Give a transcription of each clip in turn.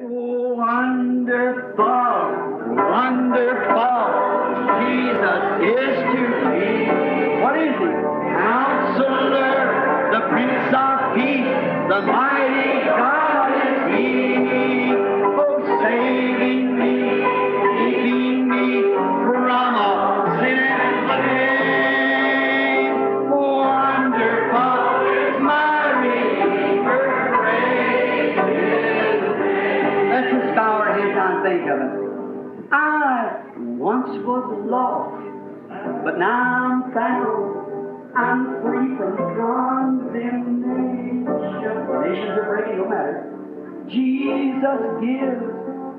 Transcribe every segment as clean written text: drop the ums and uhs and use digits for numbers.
Wonderful, wonderful, Jesus is to me. What is he? Counselor, the Prince of Peace, the mighty God is he. Oh, saving me, keeping me from all sin and blame. Wonderful is my Redeemer, praise his name. Let's just bow our heads and think of it. I once was lost, but now I'm found. I'm free from condemnation. Nations are breaking, no matter. Jesus gives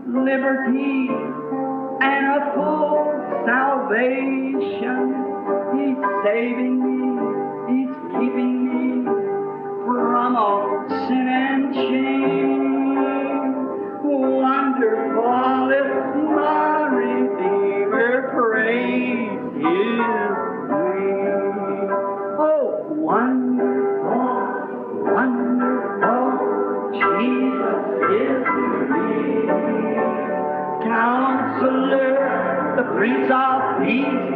liberty and a full salvation. He's saving me. He's keeping me from all sin and shame. Wonderful is my Redeemer, praise his name. Oh, wonderful, wonderful, Jesus is to me. Counselor, the Prince of Peace,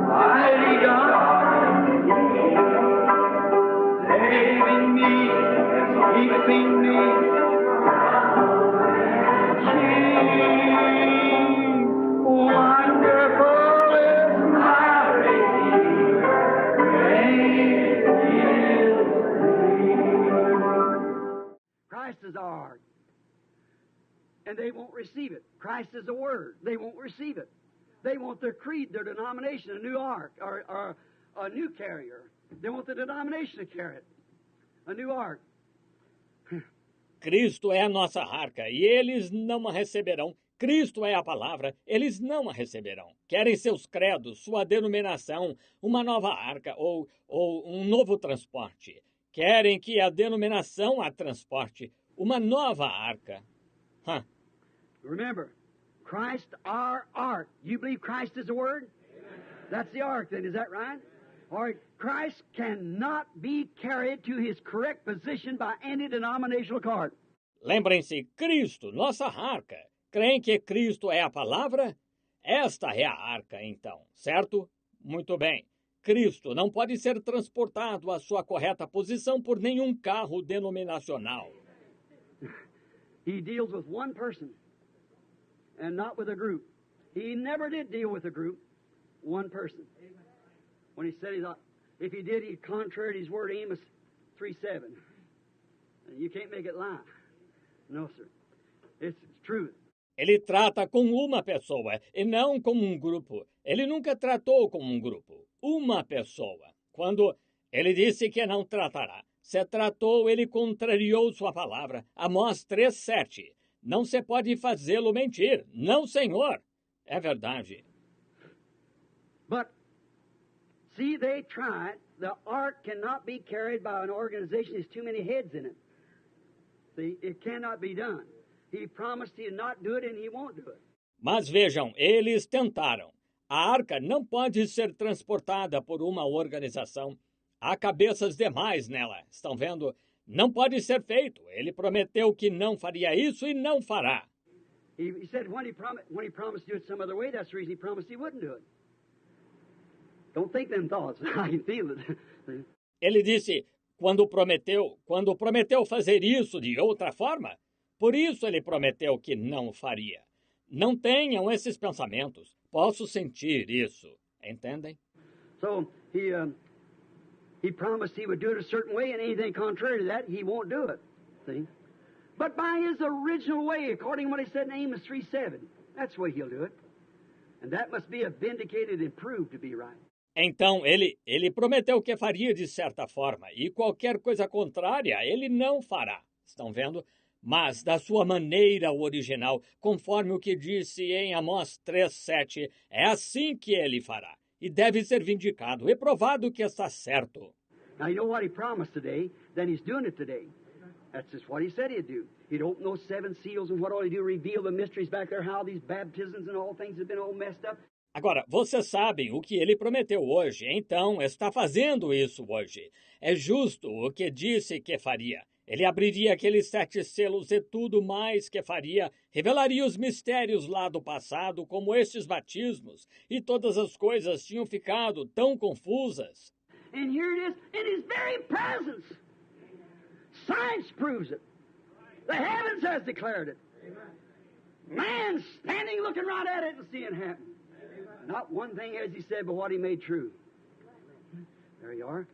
mighty God, saving me, keeping me. Wonderful is my Redeemer, praise his name. Christ is our ark, and they won't receive it. Christ is the Word. They won't receive it. They want their creed, their denomination, a new ark, or a new carrier. They want the denomination to carry it, a new ark. Cristo é a nossa arca, e eles não a receberão. Cristo é a palavra, eles não a receberão. Querem seus credos, sua denominação, uma nova arca ou um novo transporte. Querem que a denominação a transporte, uma nova arca. Remember, Christ our ark. You believe Christ is the Word? Amen. That's the ark then, is that right? All right, Christ cannot be carried to his correct position by any denominational card. Lembrem-se, Cristo, nossa arca. Creem que Cristo é a palavra? Esta é a arca, então, certo? Muito bem. Cristo não pode ser transportado à sua correta posição por nenhum carro denominacional. He deals with one person and not with a group. He never did deal with a group, one person. When he said if he did, he contraried his word, Amos 3:7. You can't make it lie. No, sir. It's truth. Ele trata com uma pessoa e não com um grupo. Ele nunca tratou com um grupo. Uma pessoa. Quando ele disse que não tratará, se tratou, ele contrariou sua palavra. Amós 3:7. Não se pode fazê-lo mentir. Não, Senhor. É verdade. But, see, they tried. The ark cannot be carried by an organization. There's too many heads in it. See, it cannot be done. He promised he'd not do it, and he won't do it. Mas vejam, eles tentaram. A arca não pode ser transportada por uma organização. Há cabeças demais nela. Estão vendo? Não pode ser feito. Ele prometeu que não faria isso e não fará. He said when he promised to do it some other way, that's the reason he promised he wouldn't do it. Don't think them thoughts. I can feel it. Ele disse, quando prometeu fazer isso de outra forma, por isso ele prometeu que não faria. Não tenham esses pensamentos. Posso sentir isso. Entendem? So, he promised he would do it a certain way, and anything contrary to that, he won't do it. See? But by his original way, according to what he said in Amos 3:7, that's the way he'll do it. And that must be vindicated and proved to be right. Então, ele prometeu que faria de certa forma, e qualquer coisa contrária ele não fará. Estão vendo? Mas da sua maneira original, conforme o que disse em Amós 3:7, é assim que ele fará. E deve ser vindicado e provado que está certo. Now you know what he promised today, then he's doing it today. That's just what he said he'd do. He'd open those 7 seals and what all he'd do, reveal the mysteries back there, how these baptisms and all things have been all messed up. Agora, vocês sabem o que ele prometeu hoje, então está fazendo isso hoje. É justo o que disse que faria. Ele abriria aqueles 7 selos e tudo mais que faria, revelaria os mistérios lá do passado, como estes batismos, e todas as coisas tinham ficado tão confusas. And here it is in His very presence. Science proves it. The heavens has declared it. Man standing looking right at it and seeing it happen. Not one thing as He said, but what He made true. There you are.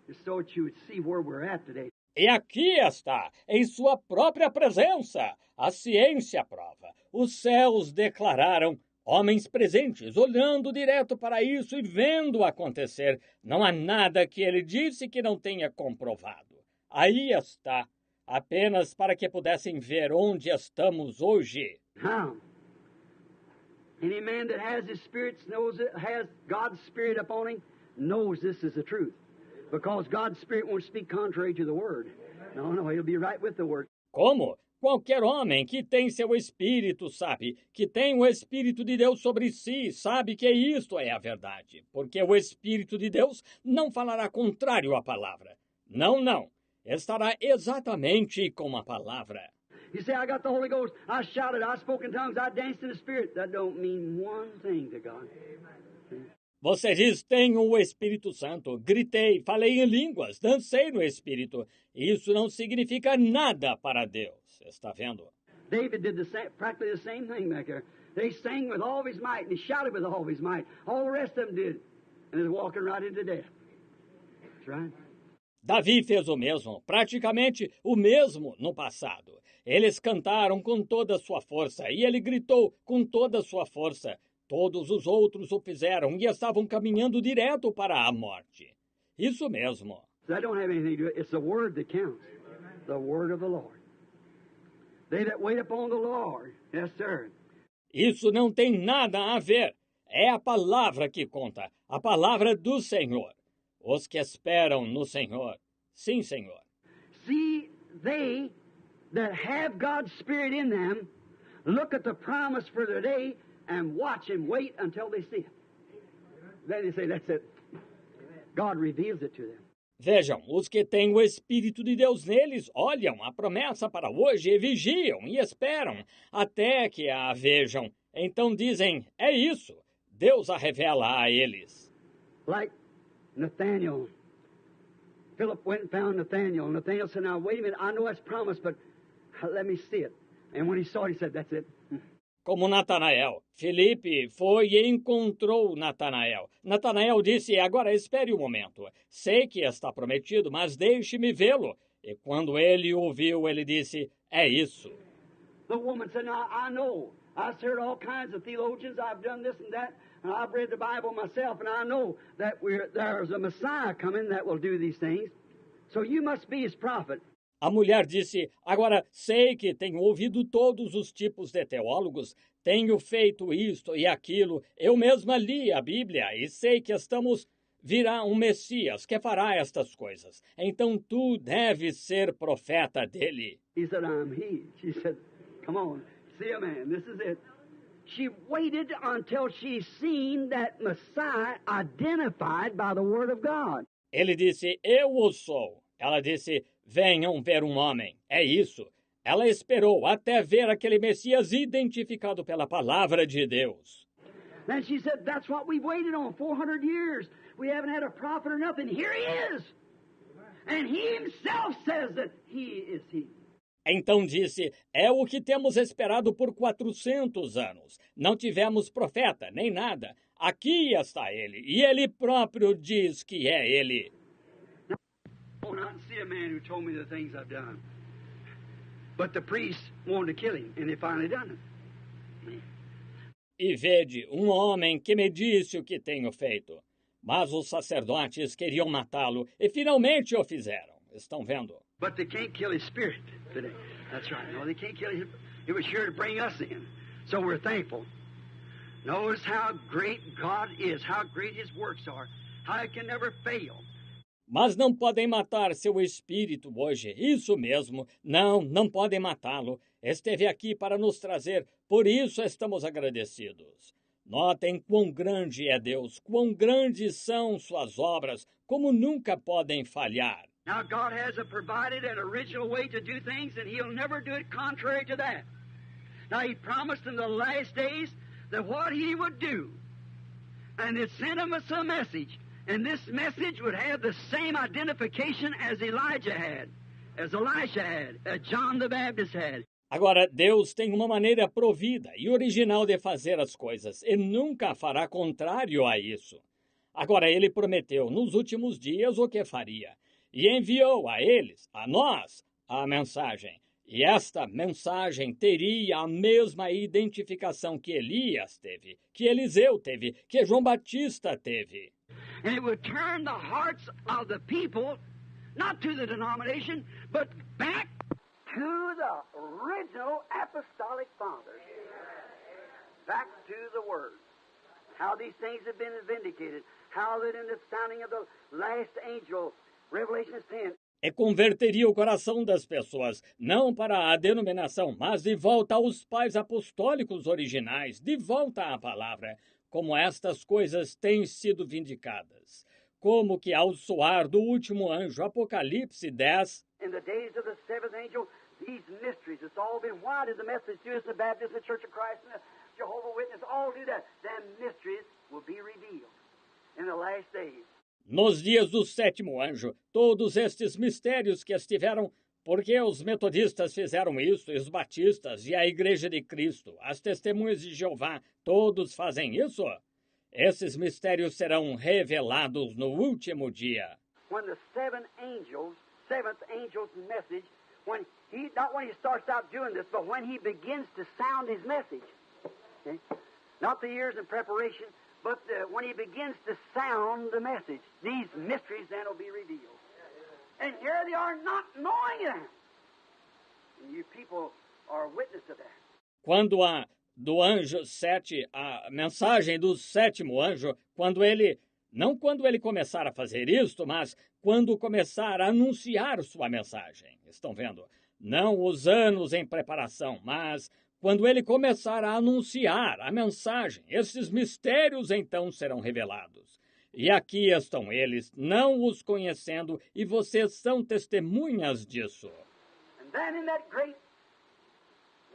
Just so that you would see where we're at today. E aqui está, em sua própria presença, a ciência prova. Os céus declararam, homens presentes, olhando direto para isso e vendo acontecer. Não há nada que ele disse que não tenha comprovado. Aí está, apenas para que pudessem ver onde estamos hoje. Now, any man that has His Spirit knows it, has God's Spirit upon him, knows this is the truth. Because God's Spirit won't speak contrary to the Word. No, He'll be right with the Word. Como? Qualquer homem que tem seu espírito sabe, que tem o Espírito de Deus sobre si, sabe que isto é a verdade. Porque o Espírito de Deus não falará contrário à palavra. Não. Estará exatamente com a palavra. You say, I got the Holy Ghost, I shouted, I spoke in tongues, I danced in the Spirit. That don't mean one thing to God. Você diz, tenho o Espírito Santo, gritei, falei em línguas, dancei no Espírito. Isso não significa nada para Deus. Está vendo? David did practically the same thing back there. They sang with all of his might, and he shouted with all of his might. All the rest of them did. And they're walking right into death. That's right. Davi fez o mesmo, praticamente o mesmo no passado. Eles cantaram com toda a sua força, e ele gritou com toda a sua força. Todos os outros o fizeram e estavam caminhando direto para a morte. Isso mesmo. That don't have anything to do with it. It's the word that counts. The word of the Lord. They that wait upon the Lord. Yes, sir. Isso não tem nada a ver. É a palavra que conta, a palavra do Senhor. Os que esperam no Senhor. Sim, Senhor. See, they that have God's Spirit in them look at the promise for their day and watch and wait until they see it. Then they say, that's it. God reveals it to them. Vejam, os que têm o Espírito de Deus neles olham a promessa para hoje e vigiam e esperam até que a vejam. Então dizem, é isso. Deus a revela a eles. Like Nathaniel. Philip went and found Nathaniel. Nathaniel said, now wait a minute, I know that's promised, but let me see it. And when he saw it, he said, that's it. Como Natanael. Filipe foi e encontrou Natanael. Natanael disse, agora espere um momento. Sei que está prometido, mas deixe-me vê-lo. E quando ele o viu, ele disse, é isso. The woman said, now I know. I've heard all kinds of theologians. I've done this and that. And I've read the Bible myself. And I know that there's a Messiah coming that will do these things. So you must be his prophet. A mulher disse, agora sei que tenho ouvido todos os tipos de teólogos, tenho feito isto e aquilo, eu mesma li a Bíblia e sei que virá um Messias que fará estas coisas. Então tu deves ser profeta dele. He said, I'm he. She said, come on, see a man, this is it. She waited until she seen that Messiah identified by the Word of God. Ele disse, eu o sou. Ela disse, venham ver um homem. É isso. Ela esperou até ver aquele Messias identificado pela palavra de Deus. Then she said, that's what we've waited on 400 years. We haven't had a prophet or nothing. Here he is. And he himself says that he is he. Então disse, é o que temos esperado por 400 anos. Não tivemos profeta, nem nada. Aqui está ele, e ele próprio diz que é ele. I not see a man who told me the things I've done. But the priests wanted to kill him, and they finally done it. E vede, um homem que me disse o que tenho feito. Mas os sacerdotes queriam matá-lo, e finalmente o fizeram. Estão vendo? But they can't kill his spirit today. That's right. No, they can't kill his. It was sure to bring us in. So we're thankful. Notice how great God is, how great his works are, how it can never fail. Mas não podem matar seu espírito hoje. Isso mesmo. Não podem matá-lo. Esteve aqui para nos trazer. Por isso estamos agradecidos. Notem quão grande é Deus, quão grandes são suas obras, como nunca podem falhar. Now, God has provided an original way to do things, and He'll never do it contrary to that. Now, He promised in the last days that what He would do, and it sent us a message, and this message would have the same identification as Elijah had, as Elisha had, as John the Baptist had. Agora, Deus tem uma maneira provida e original de fazer as coisas, e nunca fará contrário a isso. Agora, Ele prometeu nos últimos dias o que faria, e enviou a eles, a nós, a mensagem. E esta mensagem teria a mesma identificação que Elias teve, que Eliseu teve, que João Batista teve. And it would turn the hearts of the people, not to the denomination, but back to the original apostolic fathers. Back to the Word. How these things have been vindicated. How that in the sounding of the last angel, Revelation 10, E converteria o coração das pessoas, não para a denominação, mas de volta aos pais apostólicos originais, de volta à palavra, como estas coisas têm sido vindicadas. Como que ao soar do último anjo, Apocalipse 10, in the days of the seventh angel, these mysteries, it's all been, why did the Methodists do this, the Baptists, the Church of Christ, and the Jehovah's Witnesses all do that? Them mysteries will be revealed in the last days. nos dias do sétimo anjo, todos estes mistérios que estiveram, porque os metodistas fizeram isso, e os batistas, e a Igreja de Cristo, as testemunhas de Jeová, todos fazem isso? Esses mistérios serão revelados no último dia. When the seventh angel's message, not when he starts out doing this, but when he begins to sound his message. Okay? Not the years in preparation, but when he begins to sound the message, these mysteries then will be revealed. And here they are not knowing it. And you people are witness to that. Quando do anjo 7, a mensagem do sétimo anjo, não quando ele começar a fazer isto, mas quando começar a anunciar sua mensagem. Estão vendo? Não os anos em preparação, mas quando ele começar a anunciar a mensagem, esses mistérios então serão revelados. E aqui estão eles, não os conhecendo, e vocês são testemunhas disso. And then in that great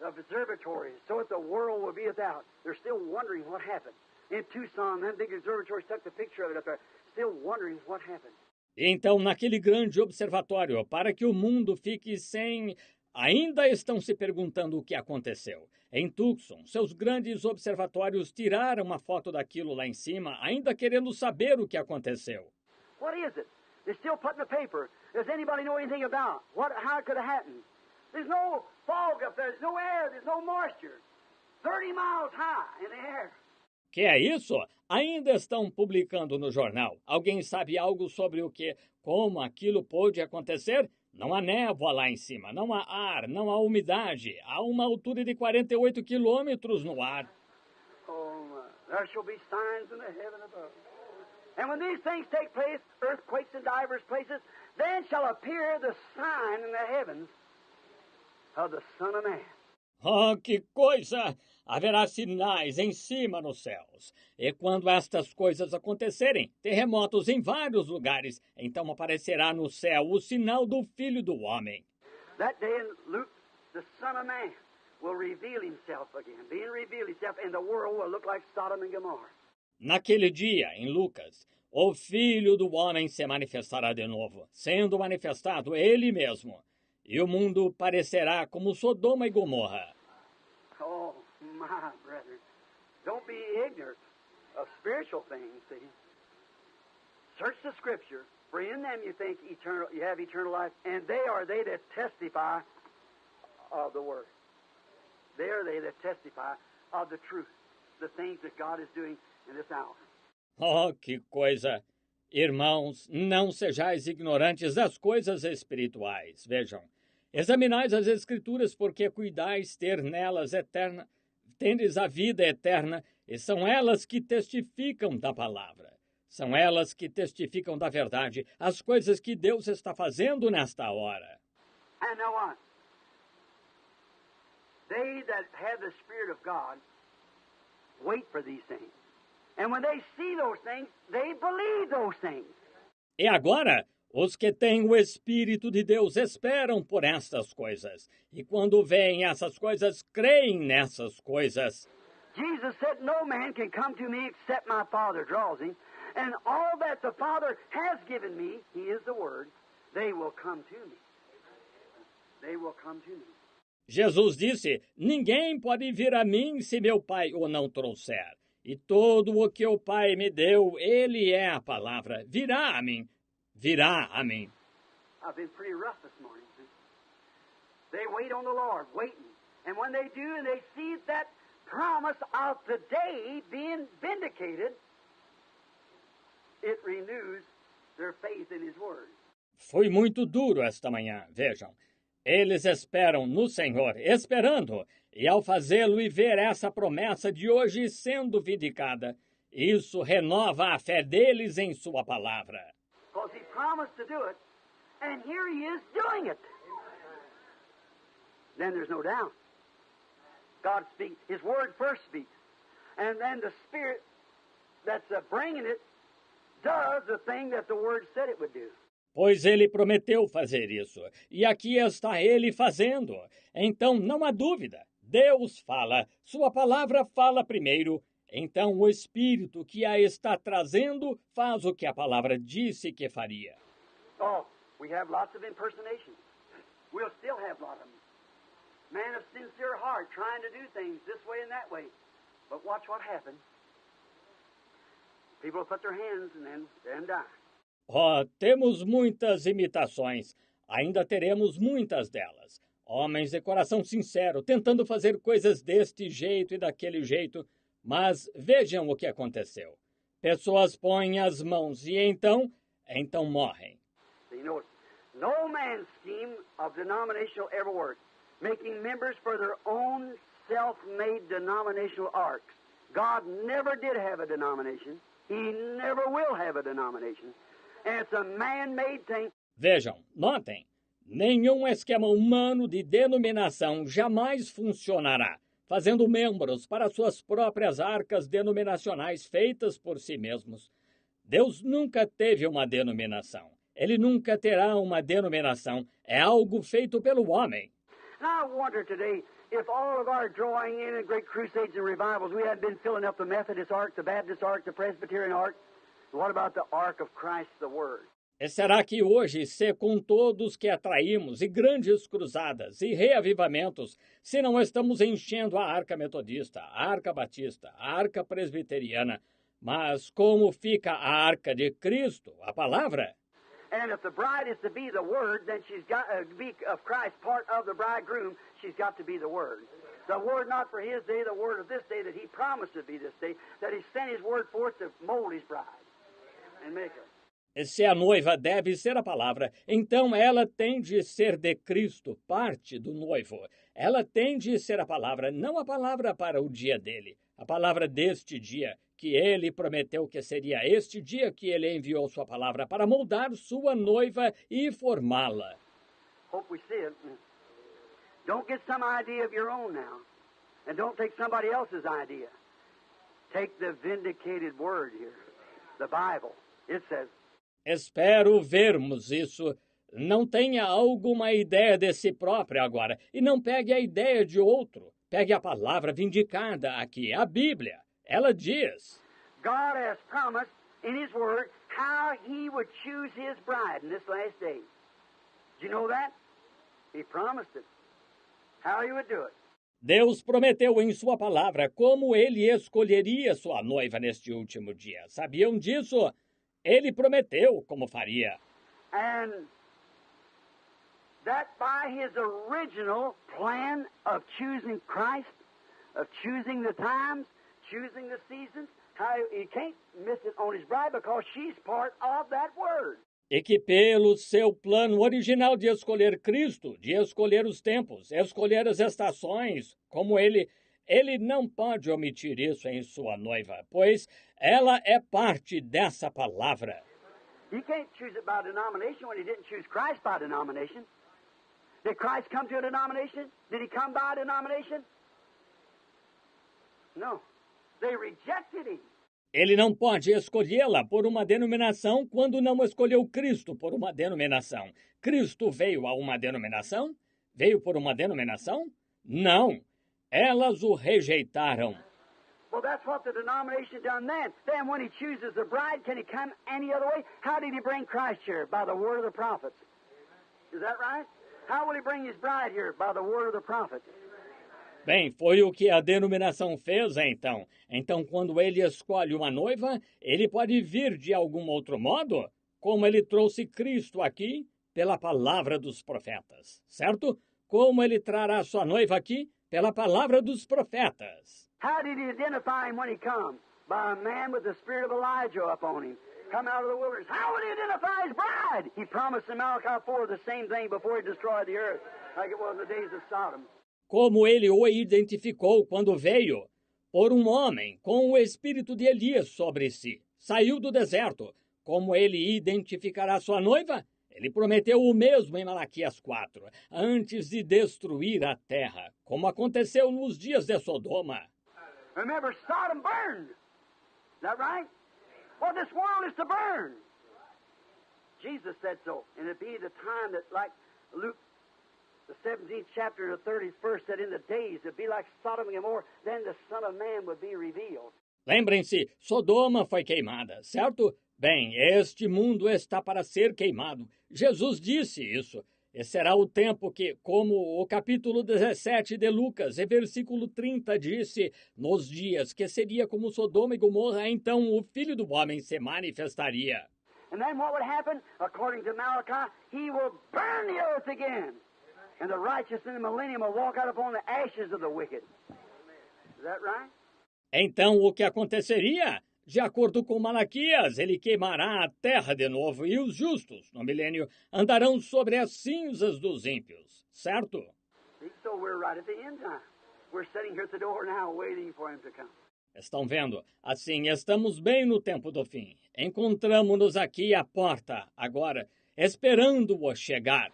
observatory, so that the world will be without, they're still wondering what happened. In Tucson, them big observatories took the picture of it up there, still wondering what happened. Então, naquele grande observatório, para que o mundo fique sem... Ainda estão se perguntando o que aconteceu. Em Tucson, seus grandes observatórios tiraram uma foto daquilo lá em cima, ainda querendo saber o que aconteceu. What is it? They're still putting the paper. Does anybody know anything about how it could have happened? There's no fog up there, there's no air, there's no moisture. 30 miles high in the air. Que é isso? Ainda estão publicando no jornal. Alguém sabe algo sobre como aquilo pôde acontecer? Não há névoa lá em cima, não há ar, não há umidade. Há uma altura de 48 quilômetros no ar. Oh, there shall be signs in the heaven above. And when these things take place, earthquakes in divers places, then shall appear the sign in the heavens of the Son of Man. Oh, que coisa! Haverá sinais em cima nos céus. E quando estas coisas acontecerem, terremotos em vários lugares, então aparecerá no céu o sinal do Filho do Homem. That day in Luke, the Son of Man will reveal himself again, being revealed himself, and the world will look like Sodom and Gomorrah. Naquele dia, em Lucas, o Filho do Homem se manifestará de novo, sendo manifestado ele mesmo, e o mundo parecerá como Sodoma e Gomorra. Oh, my brethren, don't be ignorant of spiritual things, see? Search the Scripture, for in them you think you have eternal life, and they are they that testify of the Word. They are they that testify of the truth, the things that God is doing in this hour. Oh, que coisa! Irmãos, não sejais ignorantes das coisas espirituais. Vejam, examinais as Escrituras, porque cuidais ter nelas tendes a vida eterna, e são elas que testificam da palavra. São elas que testificam da verdade, as coisas que Deus está fazendo nesta hora. And now what? They that have the Spirit of God wait for these things. And when they see those things, they believe those things. E agora, Os que têm o Espírito de Deus esperam por estas coisas, e quando veem essas coisas, creem nessas coisas. Jesus said, "No man can come to me except my Father draws him, and all that the Father has given me, He is the Word, they will come to me. They will come to me." Jesus disse: Ninguém pode vir a mim se meu Pai o não trouxer. E todo o que o Pai me deu, Ele é a palavra. Virá a mim. Virá a mim. I've been pretty rough this morning. They wait on the Lord, waiting. And when they do, and they see that promise of the day being vindicated, it renews their faith in His Word. Foi muito duro esta manhã, vejam. Eles esperam no Senhor, esperando, e ao fazê-lo e ver essa promessa de hoje sendo vindicada, isso renova a fé deles em sua palavra. Because He promised to do it, and here He is doing it. Then there's no doubt. God speaks, His Word first speaks, and then the Spirit that's bringing it does the thing that the Word said it would do. Pois ele prometeu fazer isso, e aqui está ele fazendo. Então não há dúvida. Deus fala, sua palavra fala primeiro. Então o Espírito que a está trazendo faz o que a palavra disse que faria. Oh, we have lots of impersonations. We'll still have lots of them. Man of sincere heart trying to do things this way and that way. But watch what happens. People will put their hands and then die. Oh, temos muitas imitações. Ainda teremos muitas delas. Homens de coração sincero, tentando fazer coisas deste jeito e daquele jeito. Mas vejam o que aconteceu. Pessoas põem as mãos e então morrem. You know, no man's scheme of denominational ever worked, making members for their own self-made denominational arcs. God never did have a denomination. He never will have a denomination. And it's a man-made thing. Vejam, notem, nenhum esquema humano de denominação jamais funcionará, fazendo membros para suas próprias arcas denominacionais feitas por si mesmos. Deus nunca teve uma denominação. Ele nunca terá uma denominação. É algo feito pelo homem. And I wonder today if all of our drawing in and great crusades and revivals, we had been filling up the Methodist ark, the Baptist ark, the Presbyterian ark. What about the ark of Christ, the Word? E será que hoje, se com todos que atraímos, e grandes cruzadas, e reavivamentos, se não estamos enchendo a arca metodista, a arca batista, a arca presbiteriana, mas como fica a arca de Cristo, a palavra? And if the bride is to be the Word, then she's got to be of Christ, part of the bridegroom, she's got to be the Word. The Word not for His day, the Word of this day that He promised to be this day, that He sent His Word forth to mold His bride and make her. E se a noiva deve ser a palavra, então ela tem de ser de Cristo, parte do noivo. Ela tem de ser a palavra, não a palavra para o dia dele, a palavra deste dia, que ele prometeu que seria este dia que ele enviou sua palavra para moldar sua noiva e formá-la. Hope we see it. Don't get some idea of your own now, and don't take somebody else's idea. Take the vindicated word here, the Bible. It says, Espero vermos isso. Não tenha alguma ideia de si próprio agora, e não pegue a ideia de outro. Pegue a palavra vindicada aqui, a Bíblia. Ela diz: God has promised in His Word how He would choose His bride in this last day. Do you know that? He promised it. How He would do it. Deus prometeu em sua palavra como ele escolheria sua noiva neste último dia. Sabiam disso? Ele prometeu como faria. And that by His original plan of choosing Christ, of choosing the times, choosing the seasons, how He can't miss it on His bride because she's part of that Word. E que pelo seu plano original de escolher Cristo, de escolher os tempos, escolher as estações, como ele não pode omitir isso em sua noiva, pois ela é parte dessa palavra. You can't choose it by denomination when He didn't choose Christ by denomination. Did Christ come to a denomination? Did He come by a denomination? No. They rejected Him. Ele não pode escolhê-la por uma denominação quando não escolheu Cristo por uma denominação. Cristo veio a uma denominação? Veio por uma denominação? Não. Elas o rejeitaram. Well, that's what the denomination done then. Then when he chooses the bride, can he come any other way? How did he bring Christ here? By the word of the prophets. Is that right? How will he bring his bride here? By the word of the prophets. Bem, foi o que a denominação fez, então. Então, quando ele escolhe uma noiva, ele pode vir de algum outro modo, como ele trouxe Cristo aqui pela palavra dos profetas, certo? Como ele trará sua noiva aqui pela palavra dos profetas. How did he identify him when he comes? By a man with the spirit of Elijah upon him. Come out of the wilderness. How would he identify his bride? He promised in Malachi 4 the same thing before he destroyed the earth, like it was in the days of Sodom. Como ele o identificou quando veio, por um homem com o espírito de Elias sobre si. Saiu do deserto. Como ele identificará sua noiva? Ele prometeu o mesmo em Malaquias 4, antes de destruir a terra, como aconteceu nos dias de Sodoma. Remember, Sodom burned. Is that right? Well, this world is to burn. Jesus said so. And it'd be the time that, like Luke, the 17th chapter, the 30th verse, that in the days it'd be like Sodom and Gomorrah, then the Son of Man would be revealed. Lembrem-se, Sodoma foi queimada, certo? Bem, este mundo está para ser queimado. Jesus disse isso. E será o tempo que, como o capítulo 17 de Lucas, e versículo 30 disse, nos dias que seria como Sodoma e Gomorra, então o Filho do Homem se manifestaria. And then what would happen? According to Malachi, he will burn the earth again. And the righteous in the millennium will walk out upon the ashes of the wicked. Is that right? Então o que aconteceria? De acordo com Malaquias, ele queimará a terra de novo e os justos, no milênio, andarão sobre as cinzas dos ímpios, certo? So we're right at the end time. We're sitting here at the door now waiting for him to come. Estão vendo? Assim, estamos bem no tempo do fim. Encontramos-nos aqui à porta, agora, esperando-o chegar.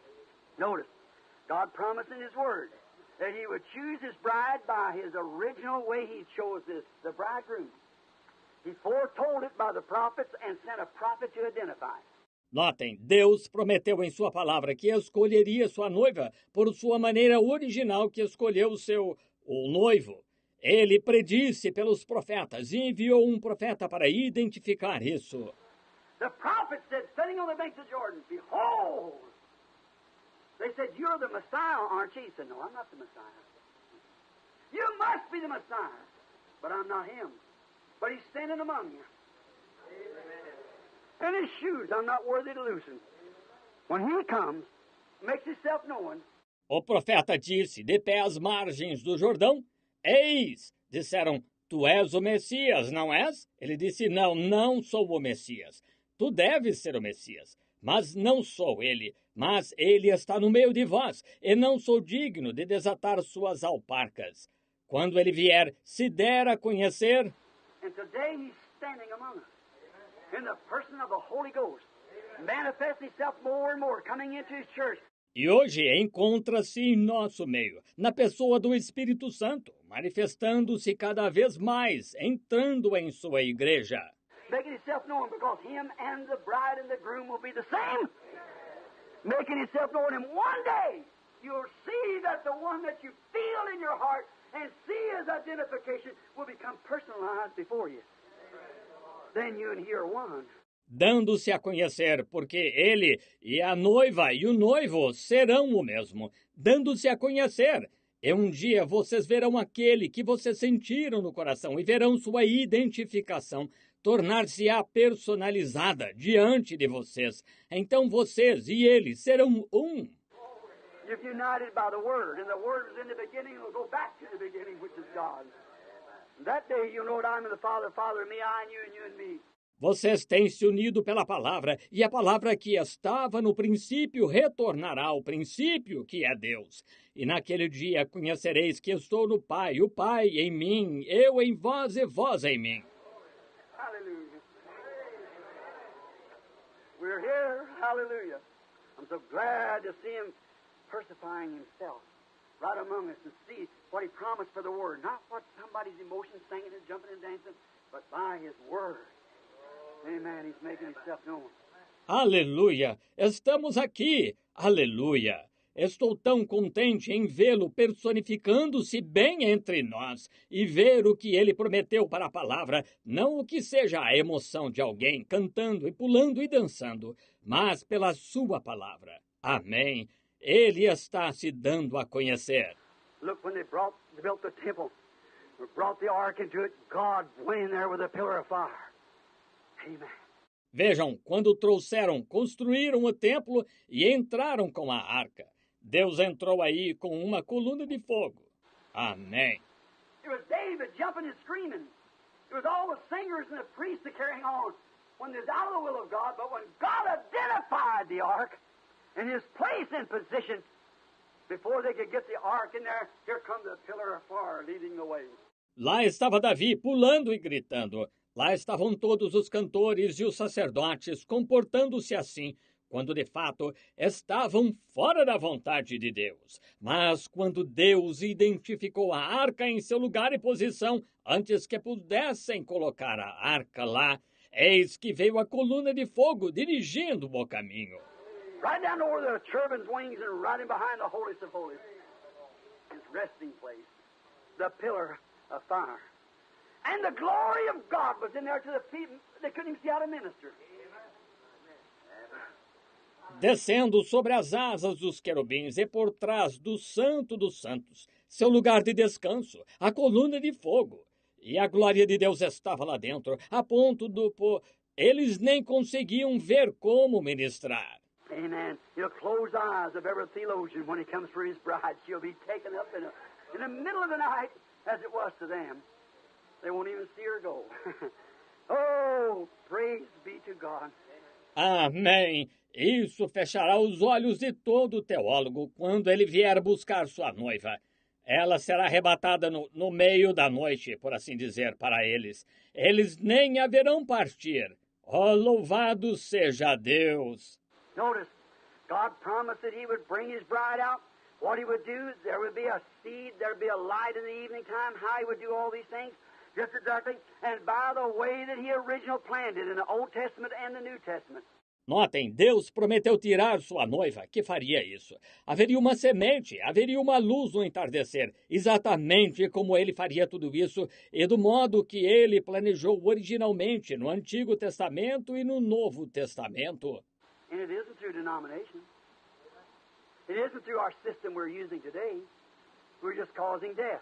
Notice, God promised in his word that he would choose his bride by his original way he chose the bridegroom. He foretold it by the prophets and sent a prophet to identify. Notem, Deus prometeu em sua palavra que escolheria sua noiva por sua maneira original que escolheu o noivo. Ele predisse pelos profetas e enviou um profeta para identificar isso. The prophet said, sitting on the banks of Jordan, behold! They said, you're the Messiah, aren't you? He said, no, I'm not the Messiah. You must be the Messiah, but I'm not him. But he's standing among you. And his shoes I'm not worthy to loosen. When he comes, makes himself known. O profeta disse, de pé às margens do Jordão, eis, disseram, tu és o Messias, não és? Ele disse, não, não sou o Messias. Tu deves ser o Messias, mas não sou ele. Mas ele está no meio de vós, e não sou digno de desatar suas alparcas. Quando ele vier, se der a conhecer... And today he's standing among us in the person of the Holy Ghost, manifesting himself more and more, coming into his church. E hoje encontra-se em nosso meio, na pessoa do Espírito Santo, manifestando-se cada vez mais, entrando em sua igreja. Making himself known because him and the bride and the groom will be the same. Making himself known, and one day you'll see that the one that you feel in your heart and see his identification will become personalized before you. Then you and he are one. Dando-se a conhecer, porque ele e a noiva e o noivo serão o mesmo. Dando-se a conhecer. E um dia vocês verão aquele que vocês sentiram no coração e verão sua identificação tornar-se-á personalizada diante de vocês. Então vocês e ele serão um. You're united by the Word, and the Word was in the beginning, and will go back to the beginning, which is God. That day you'll know that I'm in the Father, Father in me, I in you, and you in me. Vocês têm se unido pela palavra, e a palavra que estava no princípio retornará ao princípio, que é Deus. E naquele dia conhecereis que estou no Pai, o Pai em mim, eu em vós e vós em mim. Hallelujah. We're here, hallelujah. I'm so glad to see him persifying himself right among us and see what He promised for the Word. Not what somebody's emotions singing and jumping and dancing, but by His Word. Amen. He's making Himself known. Aleluia! Estamos aqui! Aleluia! Estou tão contente em vê-lo personificando-se bem entre nós e ver o que ele prometeu para a palavra, não o que seja a emoção de alguém cantando e pulando e dançando, mas pela sua palavra. Amém. Ele está se dando a conhecer. Look, when they built the temple, brought the ark into it, God went in there with a pillar of fire. Amen. Vejam, quando construíram o templo e entraram com a arca. Deus entrou aí com uma coluna de fogo. Amém. It was David jumping and screaming. It was all the singers and the priests carrying on when it was out of the will of God, but when God identified the ark and His place in position, before they could get the ark in there, here come the pillar of fire leading the way. Lá estava Davi pulando e gritando. Lá estavam todos os cantores e os sacerdotes comportando-se assim, quando de fato estavam fora da vontade de Deus. Mas quando Deus identificou a arca em seu lugar e posição, antes que pudessem colocar a arca lá, eis que veio a coluna de fogo dirigindo o caminho. Right down over the cherubim's wings and right in behind the holiest of holies, His resting place, the pillar of fire. And the glory of God was in there to the people. They couldn't even see how to minister. Descendo sobre as asas dos querubins e por trás do Santo dos Santos, seu lugar de descanso, a coluna de fogo. E a glória de Deus estava lá dentro, a ponto eles nem conseguiam ver como ministrar. Amen. He'll close the eyes of every theologian when He comes for His bride. She'll be taken up in the middle of the night, as it was to them. They won't even see her go. Oh, praise be to God. Amém. Isso fechará os olhos de todo teólogo quando ele vier buscar sua noiva. Ela será arrebatada no meio da noite, por assim dizer, para eles. Eles nem a verão partir. Oh, louvado seja Deus! Notice, God promised that He would bring His bride out. What He would do, there would be a seed, there would be a light in the evening time, how He would do all these things. Just exactly, and by the way that He originally planned it in the Old Testament and the New Testament. Notem, Deus prometeu tirar sua noiva, que faria isso. Haveria uma semente, haveria uma luz no entardecer, exatamente como Ele faria tudo isso e do modo que Ele planejou originalmente no Antigo Testamento e no Novo Testamento. And it isn't through denomination. It isn't through our system we're using today. We're just causing death.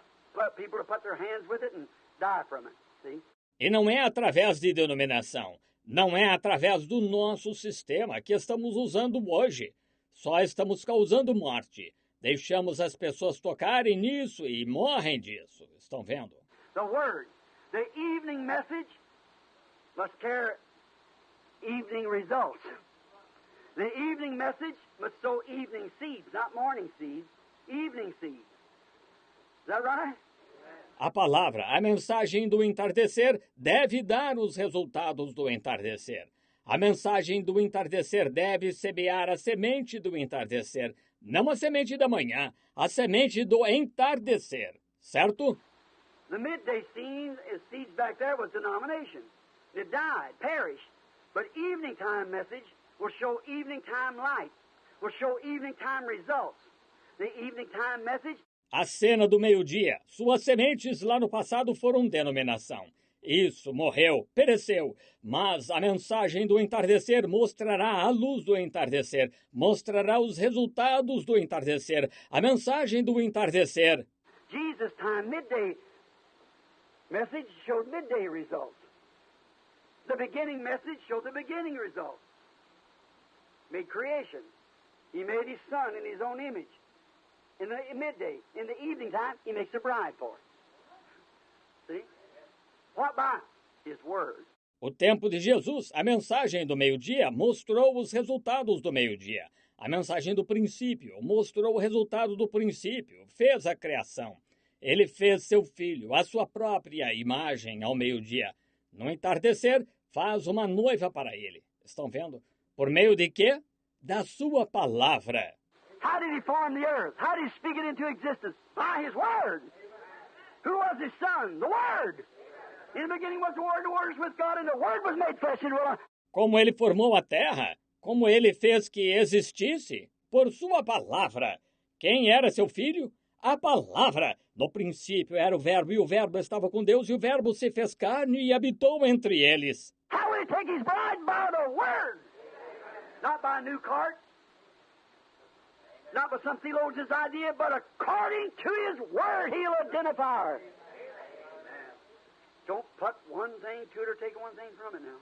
People to put their hands with it and die from it, see? E não é através de denominação, não é através do nosso sistema que estamos usando hoje. Só estamos causando morte. Deixamos as pessoas tocarem nisso e morrem disso. Estão vendo? The Word, the evening message must carry evening results. The evening message must sow evening seeds, not morning seeds, evening seeds. Is that right? A palavra, a mensagem do entardecer, deve dar os resultados do entardecer. A mensagem do entardecer deve semear a semente do entardecer, não a semente da manhã, a semente do entardecer, certo? The midday seeds back there was denomination. It died, perished. But evening time message will show evening time light, will show evening time results. The evening time message. A cena do meio-dia, suas sementes lá no passado foram denominação. Isso, morreu, pereceu. Mas a mensagem do entardecer mostrará a luz do entardecer, mostrará os resultados do entardecer, a mensagem do entardecer. Jesus' time, midday message showed midday results. The beginning message showed the beginning results. Made creation. He made His Son in His own image. In the midday, in the evening time, He makes a bride for us. See? What by? His Word. O tempo de Jesus, a mensagem do meio-dia, mostrou os resultados do meio-dia. A mensagem do princípio mostrou o resultado do princípio, fez a criação. Ele fez seu filho, a sua própria imagem ao meio-dia. No entardecer, faz uma noiva para ele. Estão vendo? Por meio de quê? Da sua palavra. How did he form the earth? How did he speak it into existence? By his word. Who was his son? The Word. In the beginning was the Word was with God, and the Word was made flesh and dwelt. Como ele formou a terra, como ele fez que existisse, por sua palavra. Quem era seu filho? A palavra. No princípio era o Verbo, e o Verbo estava com Deus, e o Verbo se fez carne e habitou entre eles. How will he take his bride? By the Word. Not by a new cart. Not by some theologian's idea, but according to his Word, he'll identify her. Don't put one thing to it or take one thing from it now.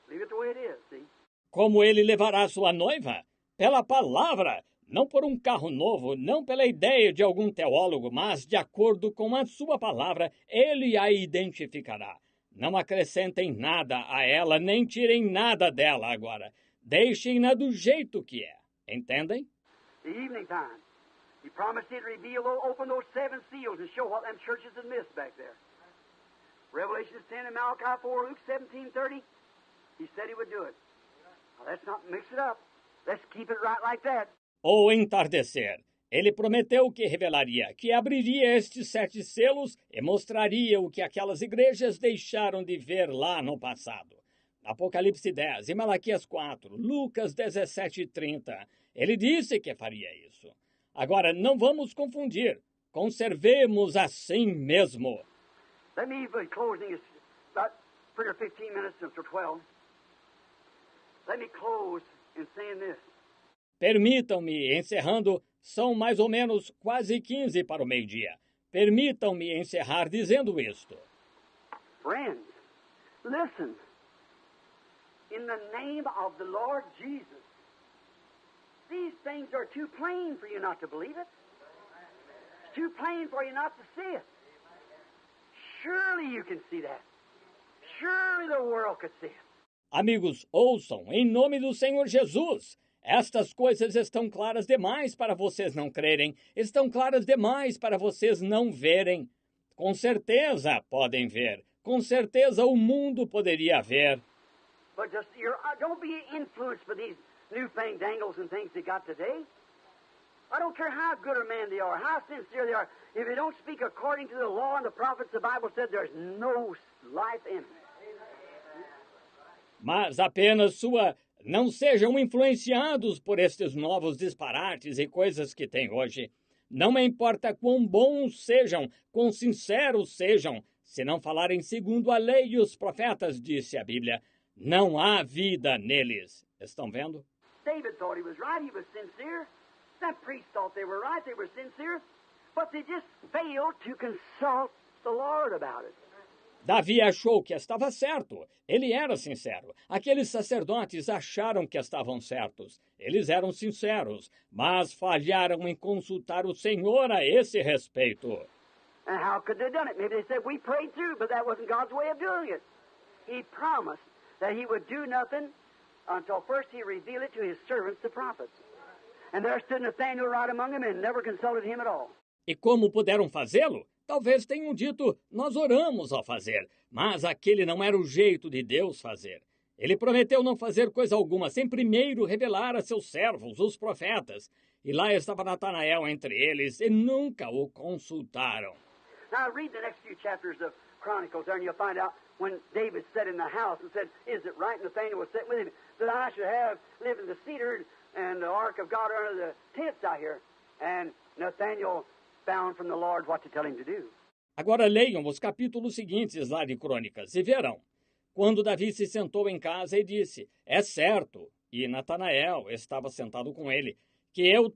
Leave it the way it is, see? Como ele levará sua noiva? Pela palavra, não por um carro novo, não pela ideia de algum teólogo, mas de acordo com a sua palavra, ele a identificará. Não acrescentem nada a ela, nem tirem nada dela agora. Deixem-na do jeito que é. Entendem? The evening time. He promised he'd reveal, open those 7 seals and show what them churches had missed back there. Revelation 10 and Malachi 4, Luke 17:30. He said he would do it. Now, let's not mix it up. Let's keep it right like that. Ou entardecer. Ele prometeu que revelaria, que abriria estes 7 selos e mostraria o que aquelas igrejas deixaram de ver lá no passado. Apocalipse 10 e Malaquias 4, Lucas 17:30. Ele disse que faria isso. Agora, não vamos confundir. Conservemos assim mesmo. Let me even closing is about 10 or 15 minutes after 12. Let me close in saying this. Permitam-me, encerrando, são mais ou menos quase 15 para o meio-dia. Permitam-me encerrar dizendo isto. Friends, listen. In the name of the Lord Jesus, these things are too plain for you not to believe it. It's too plain for you not to see it. Surely you can see that. Surely the world could see it. Amigos, ouçam, em nome do Senhor Jesus. Estas coisas estão claras demais para vocês não crerem, estão claras demais para vocês não verem. Com certeza podem ver, com certeza o mundo poderia ver. But just don't be influenced by these newfangled dangles and things they got today. I don't care how good a man they are, how sincere they are. If they don't speak according to the law and the prophets, the Bible said there's no life in it. Mas apenas não sejam influenciados por estes novos disparates e coisas que tem hoje. Não me importa quão bons sejam, quão sinceros sejam, se não falarem segundo a lei e os profetas, disse a Bíblia, não há vida neles. Estão vendo? David thought he was right, he was sincere. That priest thought they were right, they were sincere. But they just failed to consult the Lord about it. Davi achou que estava certo. Ele era sincero. Aqueles sacerdotes acharam que estavam certos. Eles eram sinceros, mas falharam em consultar o Senhor a esse respeito. And how could they have done it? Maybe they said, we prayed through, but that wasn't God's way of doing it. He promised that he would do nothing until first he revealed it to his servants, the prophets. And there stood Nathanael right among them and never consulted him at all. E como puderam fazê-lo? Talvez tenham dito, nós oramos ao fazer, mas aquele não era o jeito de Deus fazer. Ele prometeu não fazer coisa alguma sem primeiro revelar a seus servos, os profetas. E lá estava Natanael entre eles e nunca o consultaram. Now read the next few chapters of Chronicles there and you'll find out when David sat in the house and said, is it right, Nathanael was sitting with him, that I should have lived in the cedar and the ark of God under the tents out here? And Nathanael found from the Lord what to tell him to do. Agora leiam os capítulos seguintes lá de Crônicas e verão. Quando Davi se sentou em casa e disse, é certo, e Natanael estava sentado com ele, que eu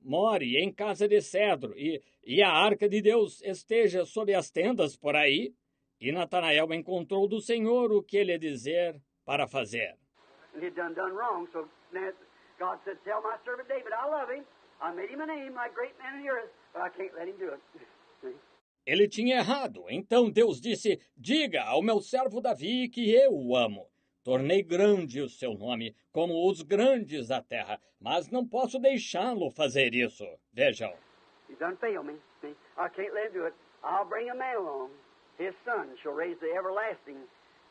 more em casa de cedro e a arca de Deus esteja sob as tendas por aí. E Natanael encontrou do Senhor o que lhe dizer para fazer. And he'd done wrong, so God said, tell my servant David, I love him. I made him a name like great man in the earth, but I can't let him do it. Ele tinha errado. Então Deus disse, diga ao meu servo Davi que eu o amo. Tornei grande o seu nome, como os grandes da terra, mas não posso deixá-lo fazer isso. Vejam. He's done failed me. See? I can't let him do it. I'll bring a man along. His son shall raise the everlasting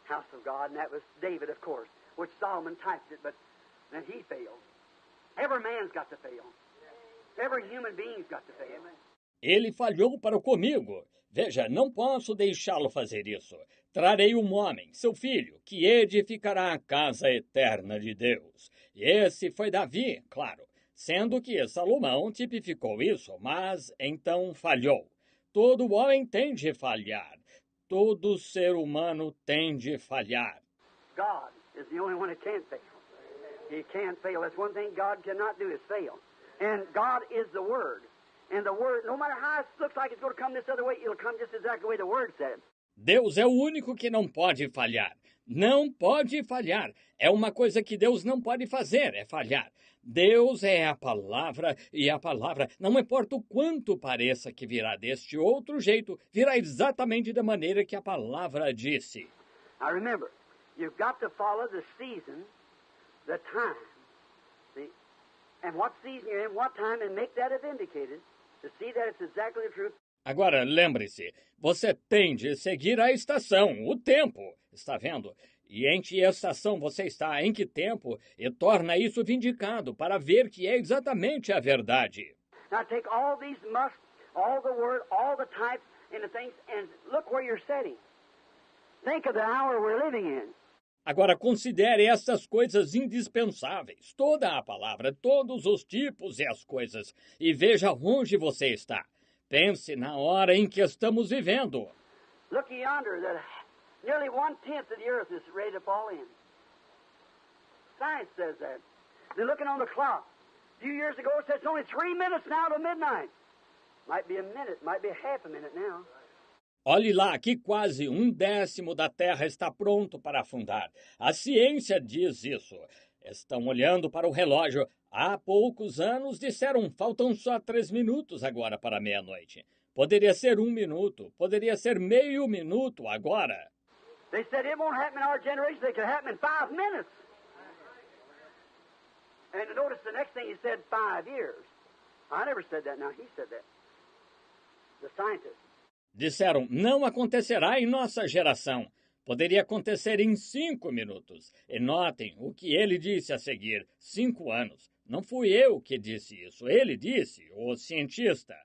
house of God, and that was David, of course, which Solomon typed it, but then he failed. Every man's got to fail. Every human being's got to fail. Ele falhou para comigo. Veja, não posso deixá-lo fazer isso. Trarei um homem, seu filho, que edificará a casa eterna de Deus. E esse foi Davi, claro, sendo que Salomão tipificou isso, mas então falhou. Todo homem tem de falhar. Todo ser humano tem de falhar. God is the only one that can't fail. He can't fail. That's one thing God cannot do is fail. And God is the Word. And the Word, no matter how it looks like it's going to come this other way, it'll come just exactly the way the Word said. Deus é o único que não pode falhar. Não pode falhar. É uma coisa que Deus não pode fazer, é falhar. Deus é a palavra, e a palavra, não importa o quanto pareça que virá deste outro jeito, virá exatamente da maneira que a palavra disse. Now remember, you've got to follow the season, the time, see, and what season you're in, what time, and make that vindicated to see that it's exactly the truth. Agora, lembre-se, você tem de seguir a estação, o tempo, está vendo? E em que estação você está, em que tempo, e torna isso vindicado para ver que é exatamente a verdade. Now take all these must, all the word, all the types and the things, and look where you're setting. Think of the hour we're living in. Agora, considere essas coisas indispensáveis, toda a palavra, todos os tipos e as coisas, e veja onde você está. Pense na hora em que estamos vivendo. Look yonder, that nearly 1/10 of the earth is ready to fall in. Science says that. They're looking on the clock. A few years ago it said it's only 3 minutes now to midnight. Might be a minute, might be half a minute now. Olhe lá, que quase 1/10 da Terra está pronto para afundar. A ciência diz isso. Estão olhando para o relógio. Há poucos anos disseram, faltam só 3 minutos agora para meia-noite. Poderia ser 1 minuto, poderia ser meio minuto agora. They said it won't happen in our generation, it could happen in 5 minutes. And notice the next thing he said, 5 years. I never said that, now he said that. The scientist. Disseram, não acontecerá em nossa geração. Poderia acontecer em 5 minutos. E notem o que ele disse a seguir, 5 anos. Não fui eu que disse isso, ele disse, o cientista.